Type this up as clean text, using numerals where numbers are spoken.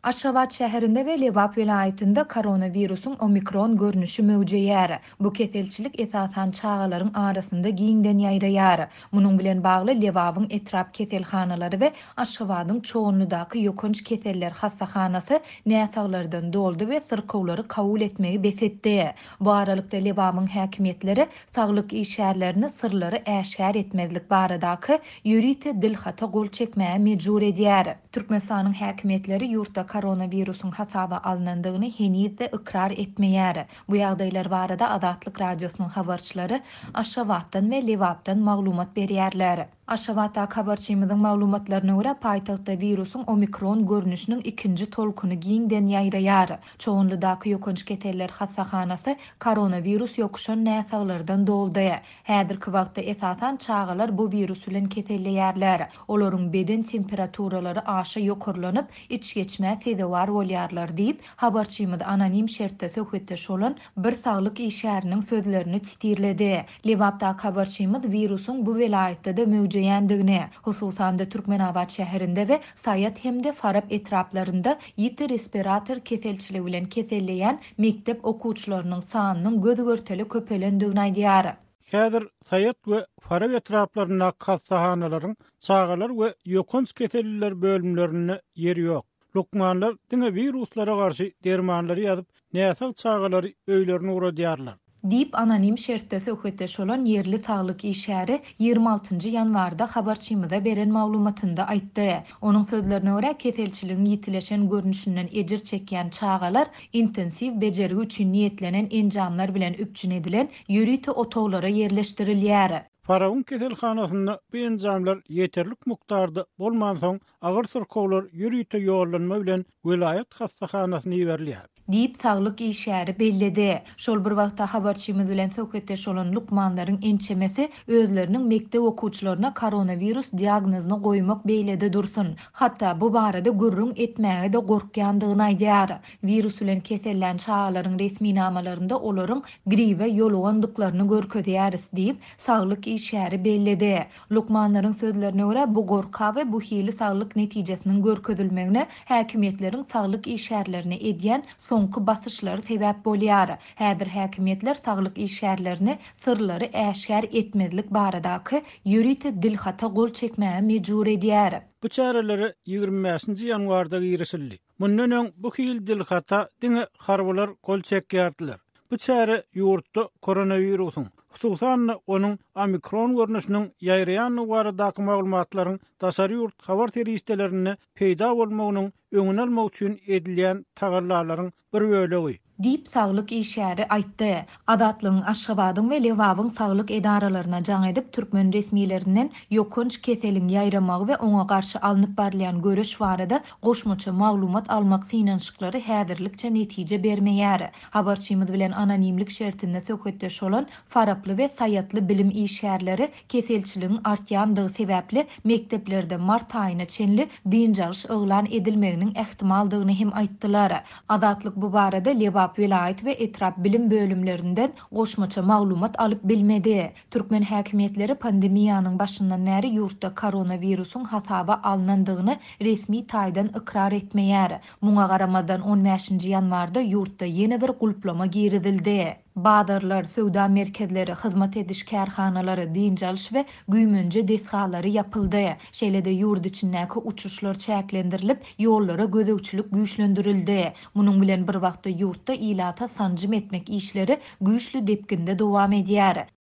Aşgabat şäherinde we Lebap vilayetinde koronavirusun omikron görnüşi mewjudýar. Bu keselçilik esasan çağalaryň arasynda giňden ýaýraýar. Munuň bilen bagly Lebabyň etrap keselhanalary we Aşgabatyň çoğunludaky ýokunç keseller hastahanasy näsaglardan doldy we syrkawlary kabul etmegi besetdi. Bu aralykda Lebabyň häkimetleri saglyk işgärlerini sırlary äşgär etmezlik baradaky ýürite dilhata gol çekmäge mejbur edýär. Türkmenistanyň häkimetleri ýurtda koronavirusun hasaba alınandığını henüz de ikrar etmeýär. Bu ýagdaýlar barada Adatlyk radiosynyň habarçylary Aşgabatdan we Lebapdan maglumat berýärler. Aşgabatda habarçymyzyň maglumatlaryna görä paýtagtda virusun omikron görnüşiniň ikinji tolkuny giňden ýaýraýar. Çoğunludaky ýokunç keseller hastahanasy koronavirus ýokuşan näsaglardan doldy. Häzirki wagtda esasan çağalar bu virus bilen keselleýärler. Olaryň beden temperaturalary aşa ýokurlanyp iç geçmä sezewar bolýarlar diýip habarçymyz anonim şertde söhbetdeş bolan bir saglyk işgäriniň sözlerini titirledi. Lebapda habarçymyz virusun bu vilayetde de mewjudýandygyny, hususan da Türkmenabat şäherinde we Saýat hemde Farab etraplarynda ýiti respirator keselçiligi bilen keselleýän mektep okuwçylarynyň sanynyň gözgörteli köpelendigini aýdýar. Häzir Saýat we Farab etraplarynda hastahanalaryň çağalar we ýokunç keselliler bölümlerine ýeri ýok. Lukmanlar diňe viruslara garşy dermanlary ýazyp, näsal çağalary öýlerine uradýarlar. Dip anonim şertde söhbetdeş bolan yerli saglyk işgäri 26 ýanwarda habarçymyza beren maglumatynda aýtdy. Onuň sözlerine görä keselçiligiň ýitileşen görnüşinden ejir çekýän çağalar intensiv bejerigi üçin niýetlenen enjamlar bilen üpçün edilen ýürite otoglara yerleşdirilýär. Faraun keselhanasynda bu enjamlar ýeterlik mukdarda bolman soň agyr syrkawlar ýürite ýollanma bilen vilayet hastahanasyna ýerilýär. Diýip saglyk işgäri belledi. Şol bir wagtda habarçymyz bilen söhbetdeş bolan lukmanlaryň ençemesi özleriniň mektep okuwçylaryna koronavirus diagnozyny goýmak beýlede dursun. Hatda bu barada gürrüň etmäge de gorkýandygyny aýdýar. Virus bilen kesellän çağalaryň resmi namalarynda olaryň gripe ýolugandyklaryny görkezýäris diýip saglyk işgäri belledi. Lukmanlaryň sözlerine görä bu gorka we bu hili saglyk netijesiniň görkezilmegine häkimetleriň saglyk işgärlerini edýän soňky basyşlary sebäp bolýar. Häzir häkimetler saglyk işgärlerini sırlary äşgär etmezlik baradaky ýürite dilhata gol çekmäge mejbur edýär. Bu çäreleri 25-nji ýanwarda girişildi. Mundan öň bu hil dilhata diňe harbalar gol çekýärdiler. Bu çäre ýurtda koronavirusyň, hususan onuň omikron görnüşiniň ýaýraýan baradaky maglumatlaryň daşary ýurt habar teristelerini peýda bolmagynyň öňüne almak üçin edilýän tagarlalaryň bir bölegi. Dip saglyk işgäri aýtdy. Adatlyň Aşgabatyň we Lebabyň saglyk edaralaryna jaň edip türkmen resmiýetlerinden ýokunç keseliň ýaýramagy we oňa garşy alınıp barilýan görüş barada goşmaça maglumat almak synanşyklary häzirlikçe netije bermeýär. Habarçymyz bilen anonimlik şertinde söhbetdeş bolan Faraply we Saýatly bilim işgärleri keselçiligiň artýandygy sebäpli mekteplerde mart aýyna çenli diňjalyş oglan edilmeginiň ähtimaldygyny hem aýtdylar. Adatlyk bu barada Lebap vilayet we etrap bilim bölümlerinden goşmaça maglumat alyp bilmedi. Türkmen häkimetleri pandemiýanyň başyndan bäri ýurtda koronavirusun hasaba alınandygyny resmi taýdan ikrar etmeýär. Muňa garamadan 15-nji ýanwarda ýurtda ýene bir gulplama giridildi. Badarlar, söwda merkezleri, hyzmat ediş kärhanalary, diňjalyş we güýmenje deshalary ýapyldy. Şeýlede ýurt içindäki uçuşlar çäklendirilip, ýollara gözegçilik güýçlendirildi. Munuň bilen bir wagtda ýurtda ilata sanjym etmek işleri güýçli depkinde dowam edýär.